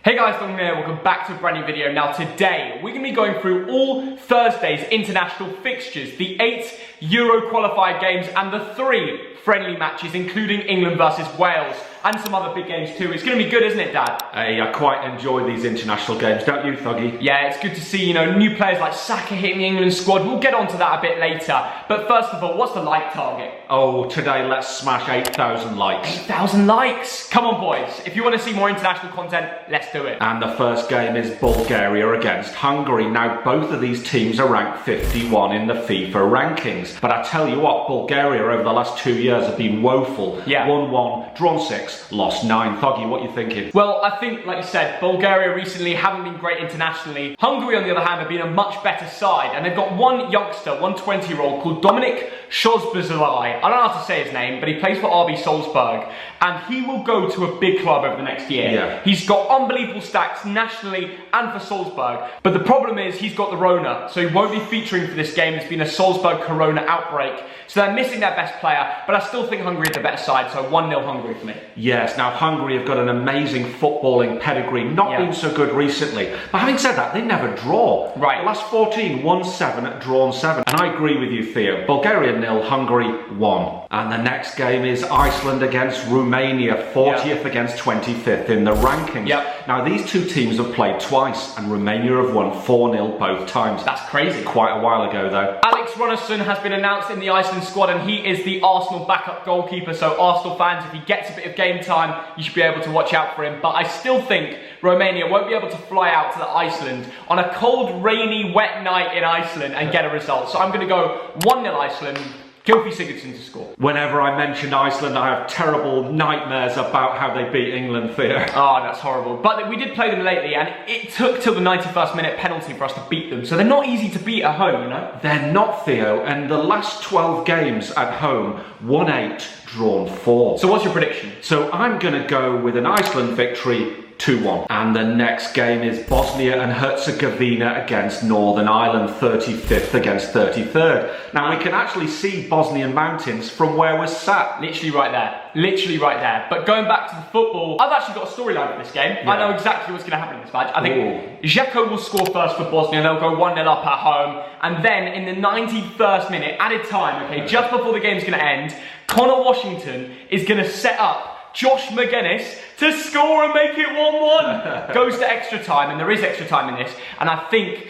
Hey guys, Thogden here, welcome back to a brand new video. Now today, we're going to be going through all Thursday's international fixtures, the 8 Euro qualifier games and the 3 friendly matches, including England versus Wales, and some other big games too. It's going to be good, isn't it, Dad? Hey, I quite enjoy these international games, don't you, Thuggy? Yeah, it's good to see, new players like Saka hitting the England squad. We'll get onto that a bit later. But first of all, what's the like target? Oh, today let's smash 8,000 likes. 8,000 likes? Come on, boys. If you want to see more international content, let's do it. And the first game is Bulgaria against Hungary. Now, both of these teams are ranked 51 in the FIFA rankings. But I tell you what, Bulgaria over the last 2 years have been woeful. Yeah. 1-1, drawn 6, lost 9. Thuggy, what are you thinking? Well, I think, like you said, Bulgaria recently haven't been great internationally. Hungary, on the other hand, have been a much better side. And they've got one youngster, one 20-year-old called Dominik Szoboszlai. I don't know how to say his name, but he plays for RB Salzburg. And he will go to a big club over the next year. Yeah. He's got unbelievable stats nationally and for Salzburg. But the problem is he's got the Rona, so he won't be featuring for this game. There's been a Salzburg Corona outbreak. So they're missing their best player, but I still think Hungary are the better side, so 1-0 Hungary for me. Yes, now Hungary have got an amazing footballing pedigree, not been so good recently. But having said that, they never draw. Right. The last 14, won 7, drawn 7. And I agree with you, Theo. Bulgaria 0, Hungary 1. And the next game is Iceland against Romania, 40th against 25th in the rankings. Yep. Now these two teams have played twice, and Romania have won 4-0 both times. That's crazy. Quite a while ago, though. Alex Runarsson has been announced in the Iceland squad, and he is the Arsenal backup goalkeeper. So Arsenal fans, if he gets a bit of game time, you should be able to watch out for him. But I still think Romania won't be able to fly out to Iceland on a cold, rainy, wet night in Iceland and get a result. So I'm going to go 1-0 Iceland. Gylfi Sigurdsson to score. Whenever I mention Iceland, I have terrible nightmares about how they beat England, Theo. Oh, that's horrible. But we did play them lately, and it took till the 91st minute penalty for us to beat them. So they're not easy to beat at home, you know? They're not, Theo. And the last 12 games at home, won 8, drawn 4. So what's your prediction? So I'm going to go with an Iceland victory, 2-1. And the next game is Bosnia and Herzegovina against Northern Ireland, 35th against 33rd. Now we can actually see Bosnian mountains from where we're sat. Literally right there. Literally right there. But going back to the football, I've actually got a storyline for this game. Yeah. I know exactly what's going to happen in this match. I think Dzeko will score first for Bosnia. They'll go 1-0 up at home. And then in the 91st minute, added time, okay, just before the game's going to end, Connor Washington is going to set up Josh McGuinness to score and make it 1-1. Goes to extra time, and there is extra time in this. And I think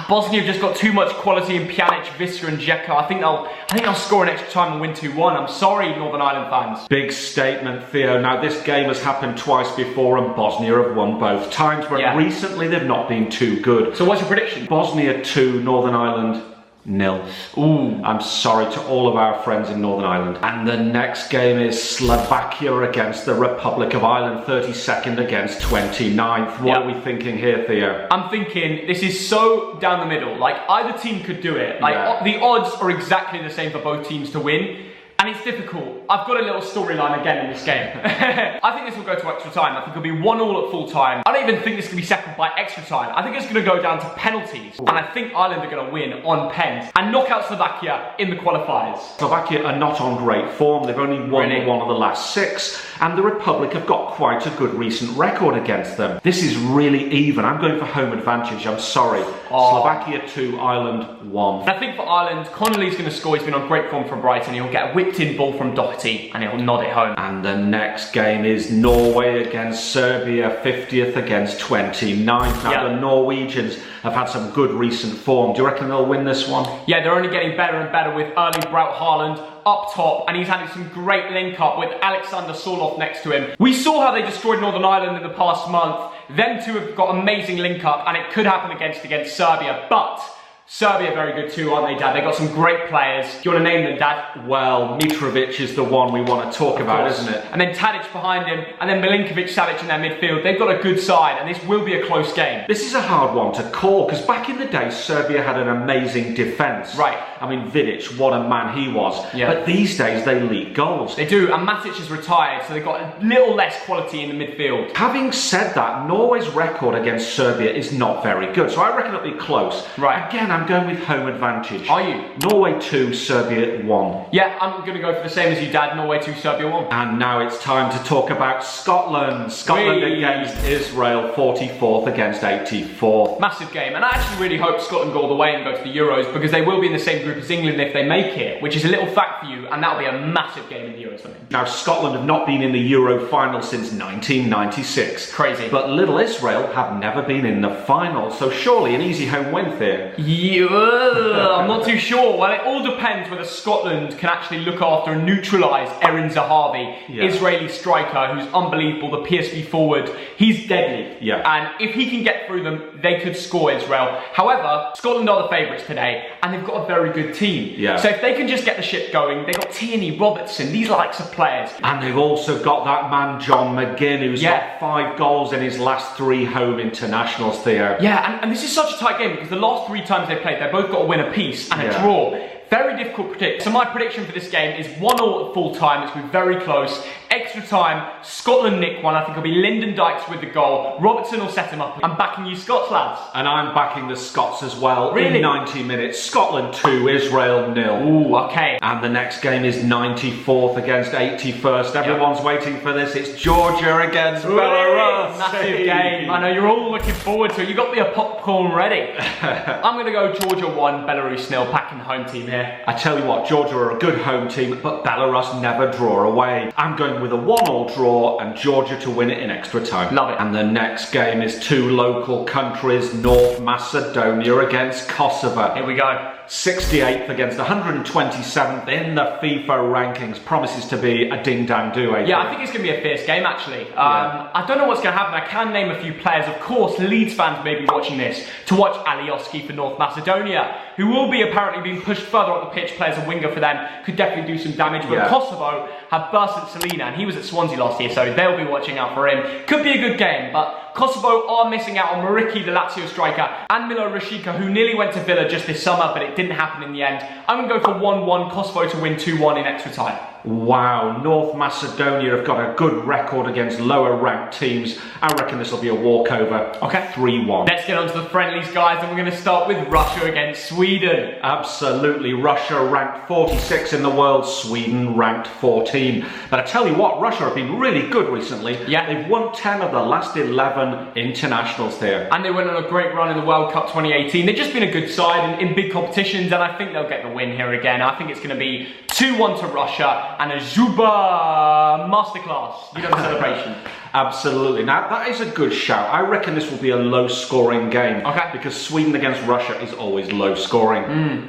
Bosnia have just got too much quality in Pjanic, Visca and Dzeko. I think they'll score an extra time and win 2-1. I'm sorry, Northern Ireland fans. Big statement, Theo. Now this game has happened twice before and Bosnia have won both times, but recently they've not been too good. So what's your prediction? Bosnia 2, Northern Ireland 0. Ooh. I'm sorry to all of our friends in Northern Ireland. And the next game is Slovakia against the Republic of Ireland, 32nd against 29th. What are we thinking here, Theo? I'm thinking this is so down the middle. Like, either team could do it. Like, the odds are exactly the same for both teams to win. And it's difficult. I've got a little storyline again in this game. I think this will go to extra time. I think it'll be 1-1 at full time. I don't even think this can be settled by extra time. I think it's going to go down to penalties. And I think Ireland are going to win on pens and knock out Slovakia in the qualifiers. Slovakia are not on great form. They've only won one of the last 6. And the Republic have got quite a good recent record against them. This is really even. I'm going for home advantage. I'm sorry. Slovakia 2, Ireland 1. And I think for Ireland, Connolly's going to score. He's been on great form from Brighton. He'll get a whipped-in ball from Doherty and he'll nod it home. And the next game is Norway against Serbia, 50th against 29th. Now the Norwegians have had some good recent form. Do you reckon they'll win this one? Yeah, they're only getting better and better with Erling Braut Haaland up top, and he's having some great link up with Alexander Sorloth next to him. We saw how they destroyed Northern Ireland in the past month. Them two have got amazing link up, and it could happen against Serbia, but Serbia are very good too, aren't they, Dad? They've got some great players. Do you want to name them, Dad? Well, Mitrovic is the one we want to talk about, isn't it? And then Tadic behind him, and then Milinkovic, Savic in their midfield. They've got a good side, and this will be a close game. This is a hard one to call, because back in the day, Serbia had an amazing defence. Right. I mean, Vidic, what a man he was. Yeah. But these days they leak goals. They do, and Matic is retired, so they've got a little less quality in the midfield. Having said that, Norway's record against Serbia is not very good, so I reckon it'll be close. Right. Again, I'm going with home advantage. Are you? Norway 2, Serbia 1. Yeah, I'm going to go for the same as you, Dad. Norway 2, Serbia 1. And now it's time to talk about Scotland. Scotland against Israel, 44th against 84th. Massive game, and I actually really hope Scotland go all the way and go to the Euros, because they will be in the same group as England if they make it, which is a little fact for you, and that'll be a massive game in the Euros for me. Now, Scotland have not been in the Euro final since 1996. Crazy. But little Israel have never been in the final, so surely an easy home win there. Yeah, I'm not too sure. Well, it all depends whether Scotland can actually look after and neutralise Erin Zahavi, Israeli striker who's unbelievable, the PSV forward. He's deadly. Yeah. And if he can get through them, they could score Israel. However, Scotland are the favourites today, and they've got a very good team. Yeah. So if they can just get the ship going, they've got Tierney, Robertson, these likes of players. And they've also got that man John McGinn, who's got 5 goals in his last 3 home internationals there. Yeah, and this is such a tight game because the last 3 times they played, they both got a win apiece and a draw. Very difficult to predict. So my prediction for this game is 1-1 at full time. It's going to be very close. Extra time, Scotland nick one. I think it'll be Lyndon Dykes with the goal. Robertson will set him up. I'm backing you Scots, lads. And I'm backing the Scots as well. Really? In 90 minutes, Scotland 2, Israel 0. Ooh, okay. And the next game is 94th against 81st. Everyone's waiting for this. It's Georgia against Belarus. Massive game. I know you're all looking forward to it. You got me a popcorn ready. I'm going to go Georgia 1, Belarus 0, packing the home team here. I tell you what, Georgia are a good home team, but Belarus never draw away. I'm going with a 1-1 draw and Georgia to win it in extra time. Love it. And the next game is 2 local countries, North Macedonia against Kosovo. Here we go. 68th against 127th in the FIFA rankings. Promises to be a ding-dang-do, I think. Yeah, I think it's going to be a fierce game, actually. I don't know what's going to happen. I can name a few players. Of course, Leeds fans may be watching this to watch Alioski for North Macedonia, who will be apparently being pushed further up the pitch. Plays a winger for them, could definitely do some damage. But Kosovo have Bersan Selina, and he was at Swansea last year, so they'll be watching out for him. Could be a good game, but Kosovo are missing out on Mariki, the Lazio striker, and Milo Rashica, who nearly went to Villa just this summer, but it didn't happen in the end. I'm going to go for 1-1, Kosovo to win 2-1 in extra time. Wow, North Macedonia have got a good record against lower ranked teams. I reckon this will be a walkover. Okay. 3-1. Let's get on to the friendlies, guys, and we're going to start with Russia against Sweden. Absolutely, Russia ranked 46 in the world, Sweden ranked 14. But I tell you what, Russia have been really good recently. Yeah. They've won 10 of the last 11 internationals there. And they went on a great run in the World Cup 2018. They've just been a good side in big competitions, and I think they'll get the win here again. I think it's going to be 2-1 to Russia and a Zhuba masterclass. You know the celebration. Absolutely. Now, that is a good shout. I reckon this will be a low-scoring game. Okay. Because Sweden against Russia is always low-scoring.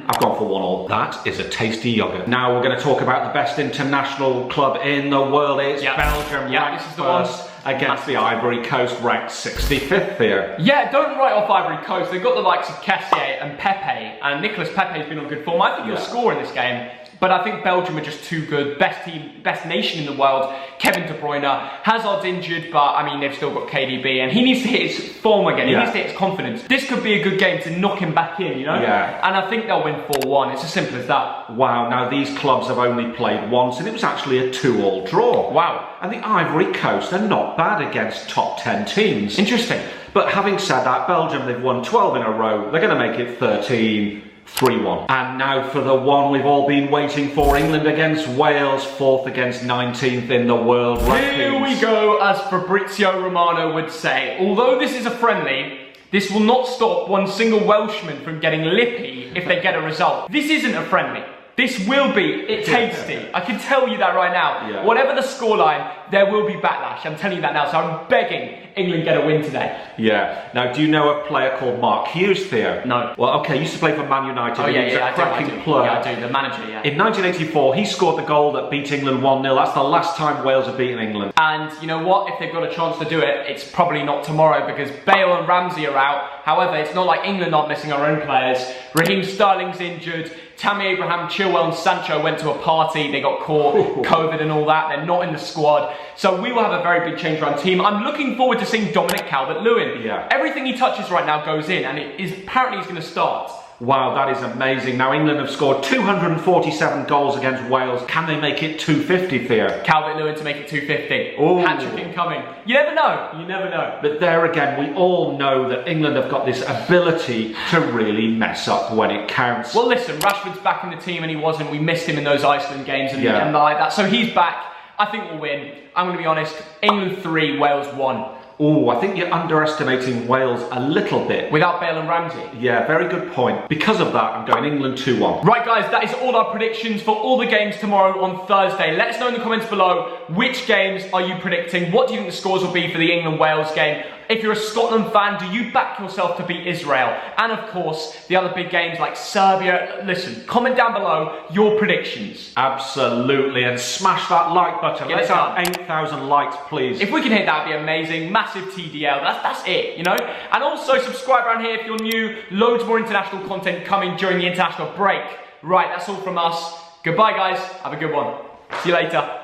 I've gone for 1-1. That is a tasty yogurt. Now, we're going to talk about the best international club in the world. It's Belgium. Yeah, this is the one. Against the Ivory Coast, ranked 65th here. Yeah, don't write off Ivory Coast. They've got the likes of Kessié and Pepe, and Nicolas Pepe's been on good form. I think he'll score in this game. But I think Belgium are just too good. Best team, best nation in the world. Kevin De Bruyne. Hazard's injured, but I mean, they've still got KDB, and he needs to hit his form again. He needs to hit his confidence. This could be a good game to knock him back in, you know? Yeah. And I think they'll win 4-1. It's as simple as that. Wow, now these clubs have only played once, and it was actually a 2-2 draw. Wow. And the Ivory Coast are not bad against top 10 teams. Interesting. But having said that, Belgium, they've won 12 in a row. They're going to make it 13. 3-1. And now for the one we've all been waiting for, England against Wales, 4th against 19th in the world rankings. Here we go, as Fabrizio Romano would say. Although this is a friendly, this will not stop one single Welshman from getting lippy if they get a result. This isn't a friendly. This will be tasty. I can tell you that right now. Yeah. Whatever the scoreline, there will be backlash. I'm telling you that now. So I'm begging England get a win today. Yeah. Now, do you know a player called Mark Hughes there? No. Well, okay, he used to play for Man United. Oh, He was a cracking player. Yeah, I do. The manager, yeah. In 1984, he scored the goal that beat England 1-0. That's the last time Wales have beaten England. And you know what? If they've got a chance to do it, it's probably not tomorrow because Bale and Ramsey are out. However, it's not like England aren't missing our own players. Raheem Sterling's injured. Tammy Abraham, Chilwell and Sancho went to a party. They got caught, COVID and all that. They're not in the squad. So we will have a very big change around team. I'm looking forward to seeing Dominic Calvert-Lewin. Yeah. Everything he touches right now goes in, and it is apparently he's going to start. Wow, that is amazing. Now, England have scored 247 goals against Wales. Can they make it 250, Theo? Calvert-Lewin to make it 250. Ooh. Hat-trick incoming. You never know. You never know. But there again, we all know that England have got this ability to really mess up when it counts. Well, listen, Rashford's back in the team and he wasn't. We missed him in those Iceland games and Yeah. like that. So he's back. I think we'll win. I'm going to be honest. England 3, Wales 1. Oh, I think you're underestimating Wales a little bit. Without Bale and Ramsey. Yeah, very good point. Because of that, I'm going England 2-1. Right, guys, that is all our predictions for all the games tomorrow on Thursday. Let us know in the comments below which games are you predicting. What do you think the scores will be for the England-Wales game? If you're a Scotland fan, do you back yourself to beat Israel? And of course, the other big games like Serbia. Listen, comment down below your predictions. Absolutely, and smash that like button. Let's have 8,000 likes, please. If we can hit that, it'd be amazing. Massive TDL, that's it, you know? And also subscribe around here if you're new. Loads more international content coming during the international break. Right, that's all from us. Goodbye, guys. Have a good one. See you later.